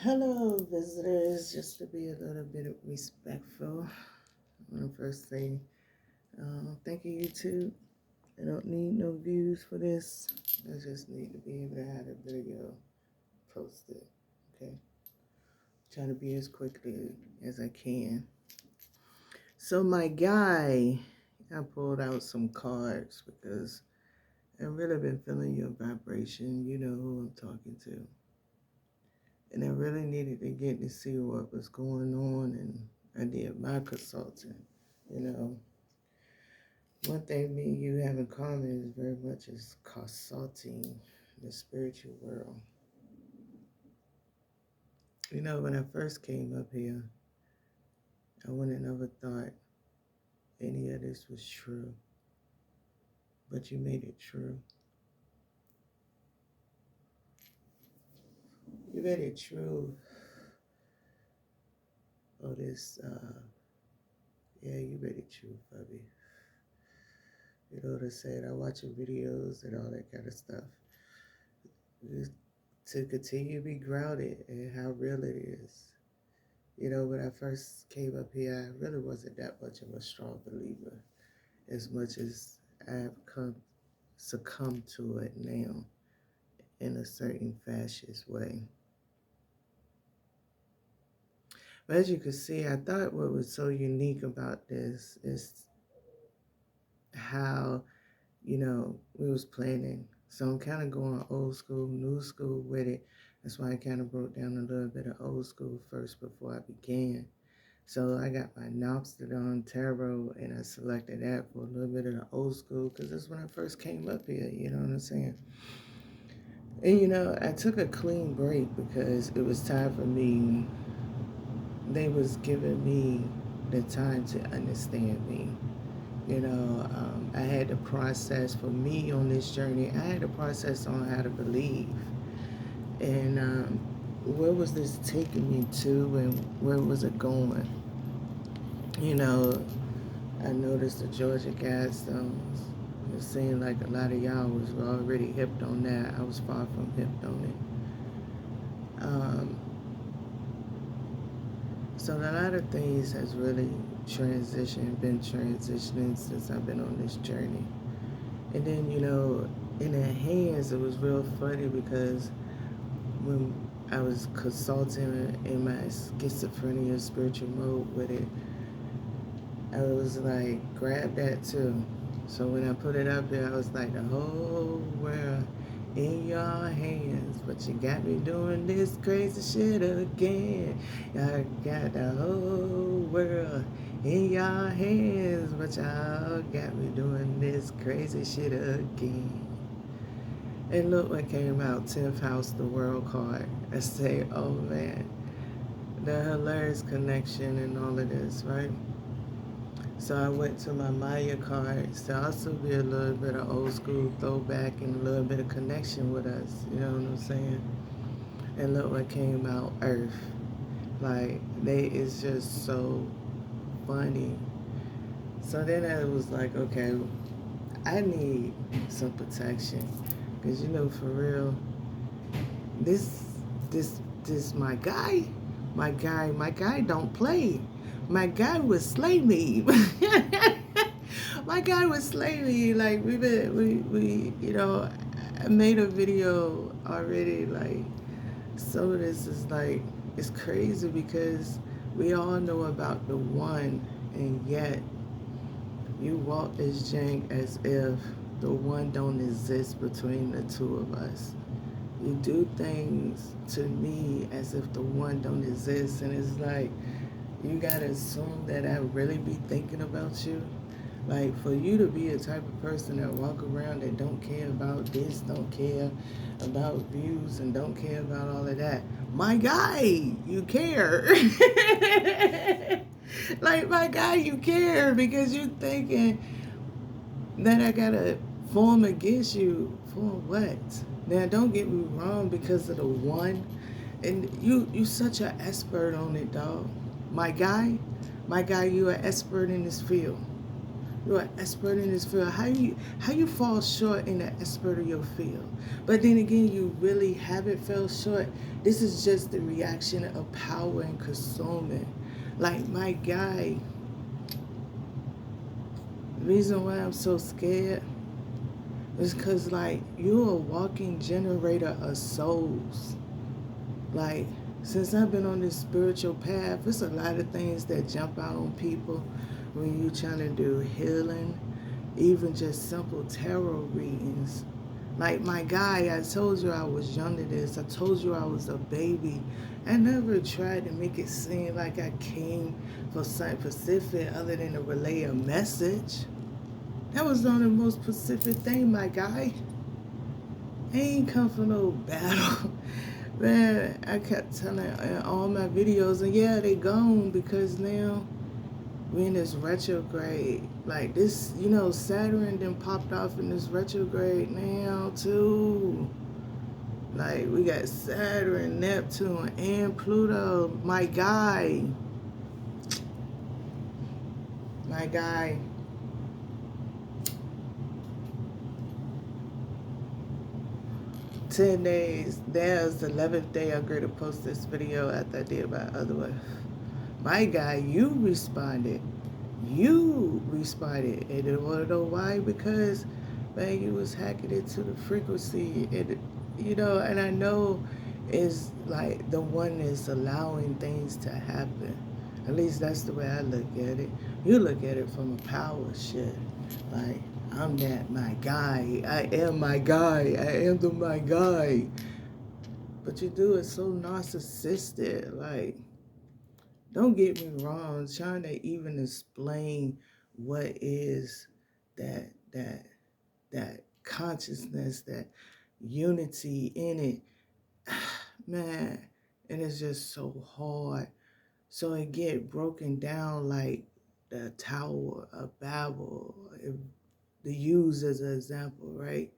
Hello, visitors. Just to be a little bit respectful, I want to first say thank you, YouTube. I don't need no views for this. I just need to be able to have a video posted. Okay, trying to be as quickly as I can. So my guy, I pulled out some cards because I've really been feeling your vibration. You know who I'm talking to. And I really needed to get to see what was going on, and I did my consulting. You know, one thing me and you have in common is very much is consulting the spiritual world. You know, when I first came up here, I would have never thought any of this was true, but you made it true. You made it true. Oh, this, yeah, you made it true, Bubby. You know what I said? I watch your videos and all that kind of stuff. Just to continue to be grounded in how real it is. You know, when I first came up here, I really wasn't that much of a strong believer, as much as I've succumbed to it now in a certain fascist way. But as you can see, I thought what was so unique about this is how, we was planning. So I'm kind of going old school, new school with it. That's why I kind of broke down a little bit of old school first before I began. So I got my Nostradamus Tarot, and I selected that for a little bit of the old school because that's when I first came up here, you know what I'm saying? And I took a clean break because it was time for me. They was giving me the time to understand me. I had to process for me on this journey. I had to process on how to believe. And where was this taking me to, and where was it going? I noticed the Georgia Guidestones. It seemed like a lot of y'all was already hipped on that. I was far from hipped on it. So a lot of things has really been transitioning since I've been on this journey. And then, in their hands, it was real funny because when I was consulting in my schizophrenia spiritual mode with it, I was like, grab that too. So when I put it up there, I was like, the whole world in your hands, but you got me doing this crazy shit again. I got the whole world in your hands, but y'all got me doing this crazy shit again. And look what came out, 10th house, the world card. I say, oh man, the hilarious connection and all of this, right? So I went to my Maya cards to also be a little bit of old school throwback and a little bit of connection with us, you know what I'm saying? And look what came out, Earth. Like, they is just so funny. So then I was like, okay, I need some protection. Because, for real, this my guy don't play. My guy would slay me. My guy would slay me. Like, I made a video already. Like, some of this is like, it's crazy because we all know about the one, and yet you walk this jank as if the one don't exist between the two of us. You do things to me as if the one don't exist, and it's like, you gotta assume that I really be thinking about you. Like, for you to be a type of person that walk around that don't care about this, don't care about views, and don't care about all of that. My guy, you care. Like, my guy, you care because you thinking that I gotta form against you for what? Now, don't get me wrong, because of the one, and you such an expert on it, dog. My guy, you an expert in this field. You're an expert in this field. How you fall short in the expert of your field? But then again, you really haven't fell short. This is just the reaction of power and consuming. Like my guy, the reason why I'm so scared is because like you're a walking generator of souls. Like, since I've been on this spiritual path, it's a lot of things that jump out on people when you're trying to do healing, even just simple tarot readings. Like my guy, I told you I was young to this. I told you I was a baby. I never tried to make it seem like I came for something specific other than to relay a message. That was the only most specific thing, my guy. I ain't come for no battle. Man, I kept telling all my videos, and yeah, they gone because now we're in this retrograde. Like this, Saturn then popped off in this retrograde now too. Like we got Saturn, Neptune, and Pluto. My guy. 10 days. There's the 11th day I agreed to post this video after I did my other one. My guy, you responded. You responded. And you want to know why? Because, man, you was hacking into the frequency. And I know it's like the one is allowing things to happen. At least that's the way I look at it. You look at it from a power shit. Like, I'm that my guy. I am my guy. I am my guy. But you do it so narcissistic. Like, don't get me wrong. Trying to even explain what is that consciousness, that unity in it, man, and it's just so hard. So it get broken down like the Tower of Babel, to use as an example, right?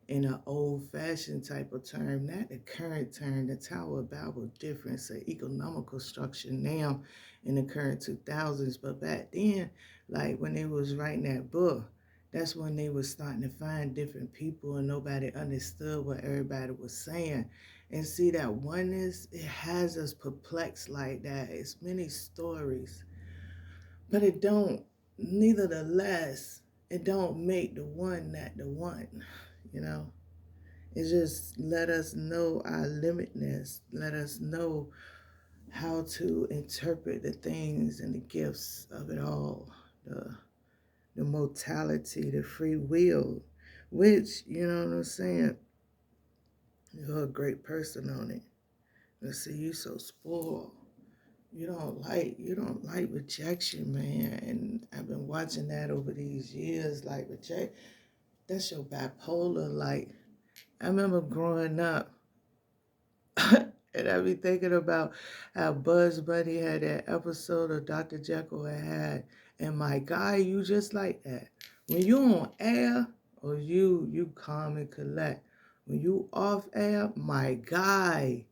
In an old-fashioned type of term, not the current term. The Tower of Babel difference, an economical structure now in the current 2000s, but back then, like when they was writing that book, that's when they was starting to find different people and nobody understood what everybody was saying. And see that oneness, it has us perplexed like that. It's many stories, but it don't, neither the less, it don't make the one not the one, you know? It just let us know our limitness, let us know how to interpret the things and the gifts of it all, the mortality, the free will, which, you know what I'm saying, you're a great person on it. Let's see, you so spoiled. You don't like rejection, man. And I've been watching that over these years. Like that's your bipolar. Like I remember growing up, and I be thinking about how Buzz Bunny had that episode of Dr. Jekyll had, and my guy, you just like that. When you on air, or you calm and collect. When you off air, my guy,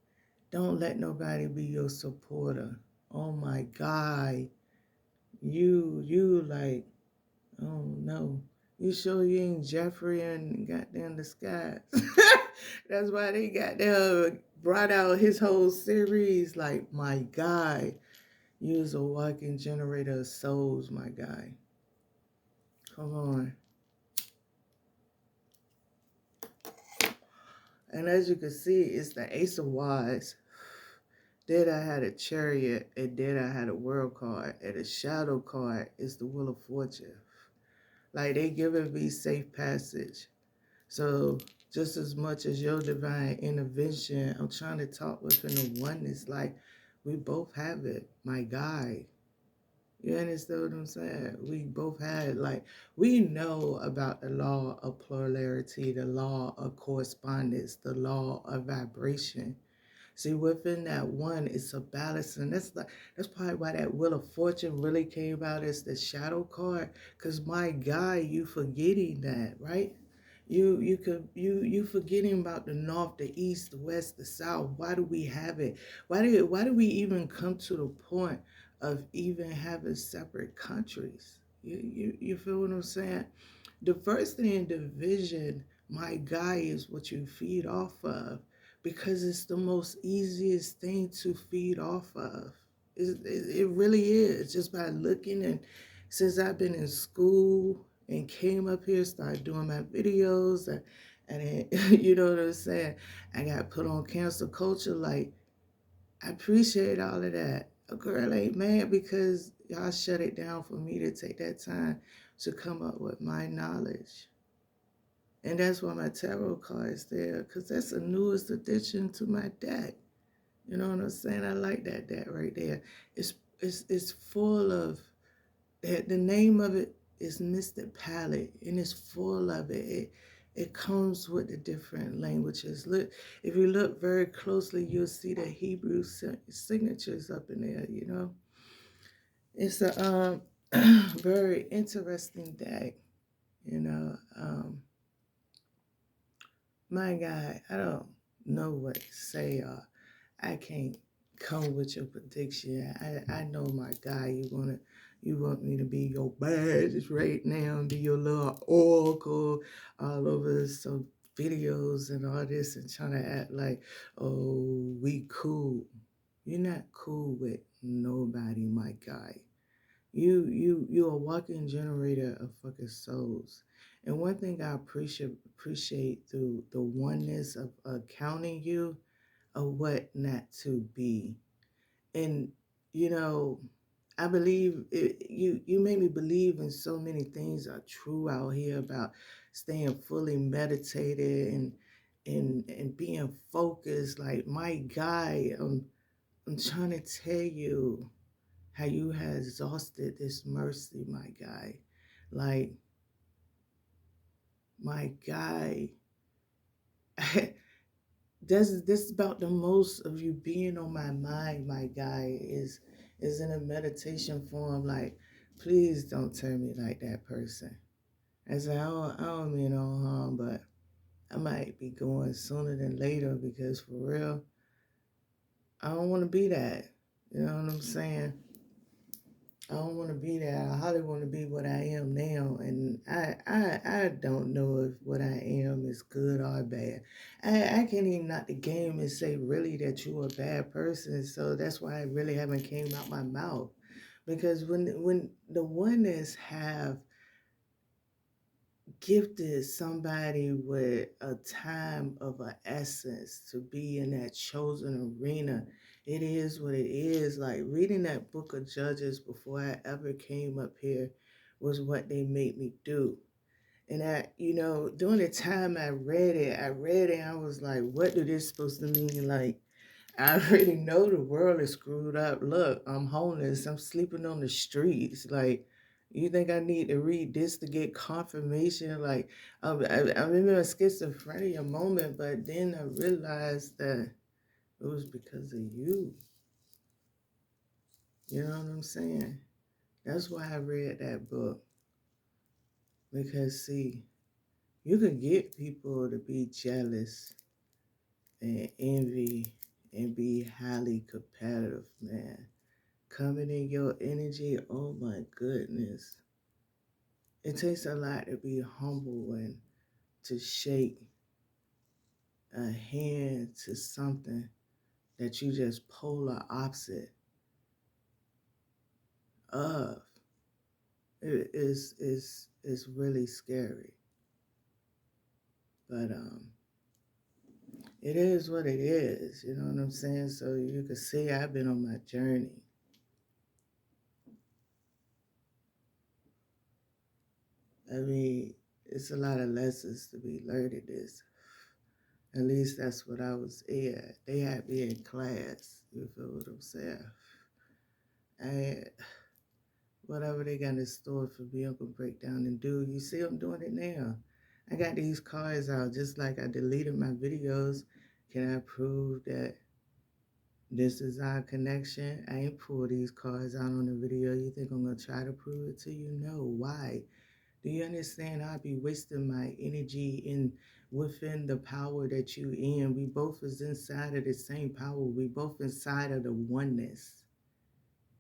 don't let nobody be your supporter. Oh my God. You like, oh no. You sure you ain't Jeffrey and goddamn the skies? That's why they got there, brought out his whole series. Like, my guy, you was a walking generator of souls, my guy. Come on. And as you can see, it's the Ace of Wands. Then I had a Chariot, and then I had a World card, and a Shadow card is the Wheel of Fortune. Like, they giving me safe passage. So just as much as your divine intervention, I'm trying to talk within the oneness. Like, we both have it, my guy. You understand what I'm saying? We both had, like, we know about the law of polarity, the law of correspondence, the law of vibration. See, within that one, it's a balance, and that's probably why that Wheel of Fortune really came out as the shadow card. Cause my guy, you forgetting that, right? You forgetting about the north, the east, the west, the south. Why do we have it? Why do we even come to the point of even having separate countries? You feel what I'm saying? Diversity and division, my guy, is what you feed off of because it's the most easiest thing to feed off of. It really is. Just by looking, and since I've been in school and came up here, started doing my videos, and then, you know what I'm saying? I got put on cancel culture. Like, I appreciate all of that. A girl ain't mad because y'all shut it down for me to take that time to come up with my knowledge. And that's why my tarot card is there, because that's the newest addition to my deck. You know what I'm saying? I like that deck right there. It's full of the name of it is Mystic Palette, and it's full of it. It comes with the different languages. Look, if you look very closely, you'll see the Hebrew signatures up in there. You know, it's a very interesting deck. You know, my God, I don't know what to say. I can't come with your prediction. I know, my guy, you want me to be your badge right now, be your little oracle all over some videos and all this, and trying to act like, oh, we cool. You're not cool with nobody, my guy. You're a walking generator of fucking souls. And one thing I appreciate through the oneness of counting you of what not to be. And you know, I believe you made me believe in so many things are true out here about staying fully meditated and being focused. Like, my guy, I'm trying to tell you how you have exhausted this mercy, my guy. Like, my guy, this is about the most of you being on my mind, my guy, is in a meditation form. Like, please don't turn me like that person. I said, I don't mean no harm, but I might be going sooner than later, because for real, I don't want to be that. You know what I'm saying? I don't want to be that. I hardly want to be what I am now, and I don't know if what I am is good or bad. I can't even knock the game and say really that you're a bad person. So that's why I really haven't came out my mouth, because when the oneness have gifted somebody with a time of an essence to be in that chosen arena, it is what it is. Like, reading that book of Judges before I ever came up here was what they made me do. And during the time I read it, I was like, what do this supposed to mean? Like, I already know the world is screwed up. Look, I'm homeless. I'm sleeping on the streets. Like, you think I need to read this to get confirmation? Like, I'm in a schizophrenia moment, but then I realized that it was because of you. You know what I'm saying? That's why I read that book. Because, see, you could get people to be jealous and envy and be highly competitive, man. Coming in your energy, oh my goodness. It takes a lot to be humble and to shake a hand to something that you just polar opposite of. It's really scary. But it is what it is, you know what I'm saying? So you can see I've been on my journey. I mean, it's a lot of lessons to be learned in this. At least that's what I was at. They had me in class. You feel what I'm saying? And whatever they got in store for me, I'm gonna break down and do. You see, I'm doing it now. I got these cards out just like I deleted my videos. Can I prove that this is our connection? I ain't pull these cards out on the video. You think I'm gonna try to prove it to you? No. Why? Do you understand? I'd be wasting my energy in within the power that you in. We both is inside of the same power. We both inside of the oneness.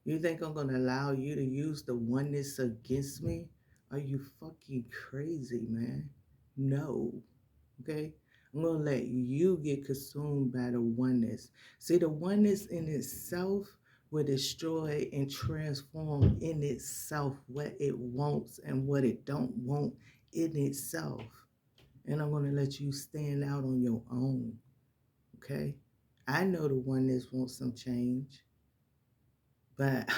You think I'm going to allow you to use the oneness against me? Are you fucking crazy, man? No. Okay? I'm going to let you get consumed by the oneness. See, the oneness in itself will destroy and transform in itself what it wants and what it don't want in itself. And I'm going to let you stand out on your own. Okay? I know the oneness wants some change, but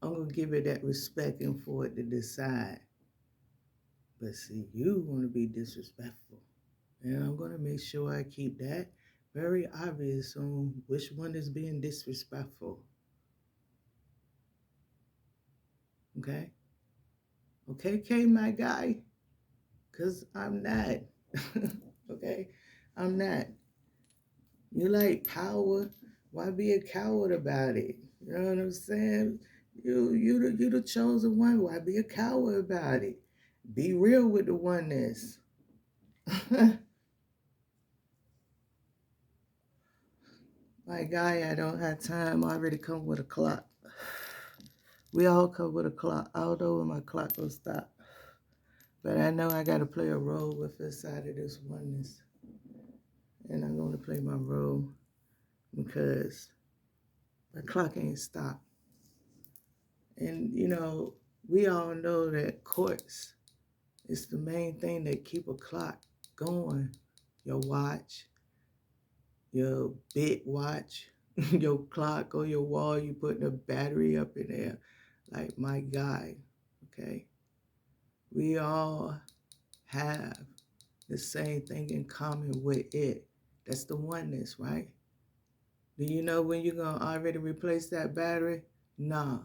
I'm going to give it that respect and for it to decide. But see, you want to be disrespectful. And I'm going to make sure I keep that very obvious on which one is being disrespectful. Okay? Okay, K, my guy? Because I'm not. Okay? I'm not. You like power? Why be a coward about it? You know what I'm saying? You the chosen one. Why be a coward about it? Be real with the oneness. My guy, I don't have time. I already come with a clock. We all come with a clock. I don't know when my clock will stop. But I know I got to play a role with this side of this oneness. And I'm going to play my role because my clock ain't stopped. And, we all know that courts is the main thing that keep a clock going. Your watch, your bit watch, your clock on your wall, you putting a battery up in there. Like my guy, okay? We all have the same thing in common with it. That's the oneness, right? Do you know when you're going to already replace that battery? Nah.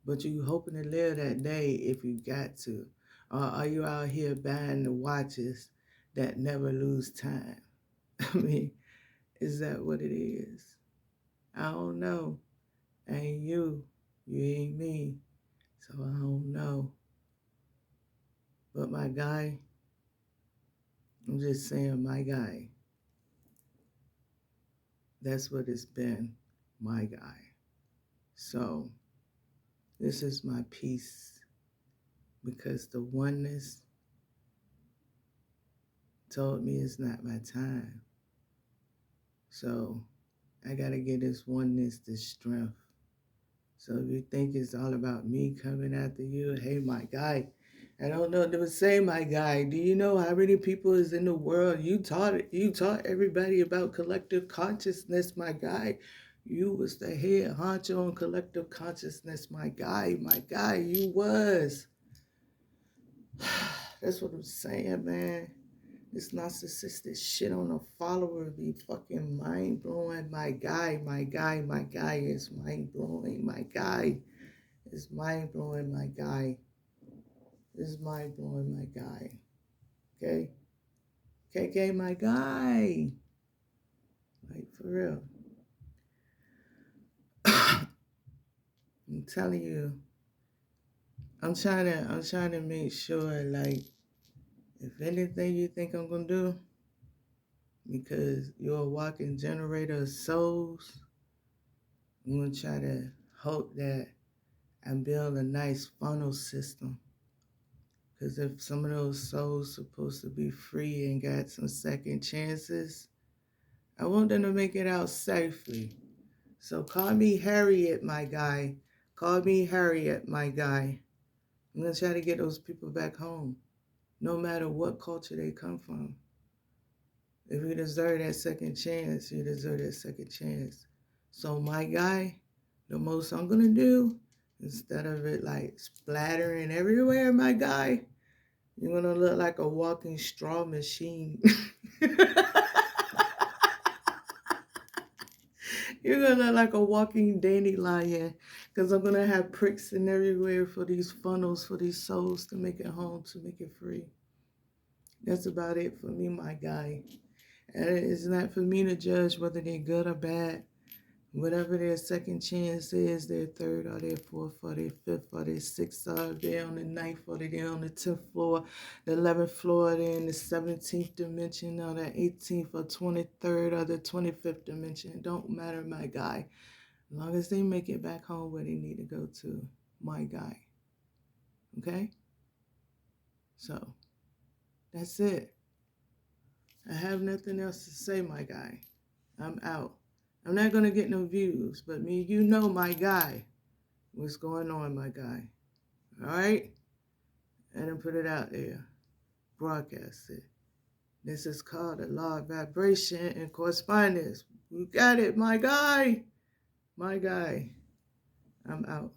But you hoping to live that day if you got to. Or are you out here buying the watches that never lose time? I mean, is that what it is? I don't know. I ain't you. You ain't me. So I don't know. But my guy, I'm just saying my guy. That's what it's been, my guy. So this is my piece because the oneness told me it's not my time. So I got to get this oneness, this strength. So if you think it's all about me coming after you, hey, my guy, I don't know. They would say, my guy, do you know how many people is in the world? You taught everybody about collective consciousness, my guy. You was the head honcho on collective consciousness, my guy, you was. That's what I'm saying, man. This narcissistic shit on a follower be fucking mind-blowing. My guy is mind-blowing. My guy is mind-blowing, my guy. Is mind-blowing, my guy. Okay? KK, my guy. Like, for real. I'm telling you, I'm trying to make sure, like, if anything you think I'm gonna do, because you're a walking generator of souls, I'm gonna try to hope that I build a nice funnel system. Because if some of those souls supposed to be free and got some second chances, I want them to make it out safely. So call me Harriet, my guy. Call me Harriet, my guy. I'm going to try to get those people back home, no matter what culture they come from. If you deserve that second chance, you deserve that second chance. So my guy, the most I'm going to do, instead of it like splattering everywhere, my guy, you're going to look like a walking straw machine. You're going to look like a walking dandelion because I'm going to have pricks in everywhere for these funnels, for these souls to make it home, to make it free. That's about it for me, my guy. And it's not for me to judge whether they're good or bad. Whatever their second chance is, their third or their fourth or their fifth or their sixth, or they're on the ninth or they're on the 10th floor, the 11th floor, they're in the 17th dimension or the 18th or 23rd or the 25th dimension. It don't matter, my guy. As long as they make it back home where they need to go to, my guy. Okay? So, that's it. I have nothing else to say, my guy. I'm out. I'm not going to get no views, but me, you know my guy. What's going on, my guy? All right? And then put it out there. Broadcast it. This is called the law of vibration and correspondence. You got it, my guy. My guy. I'm out.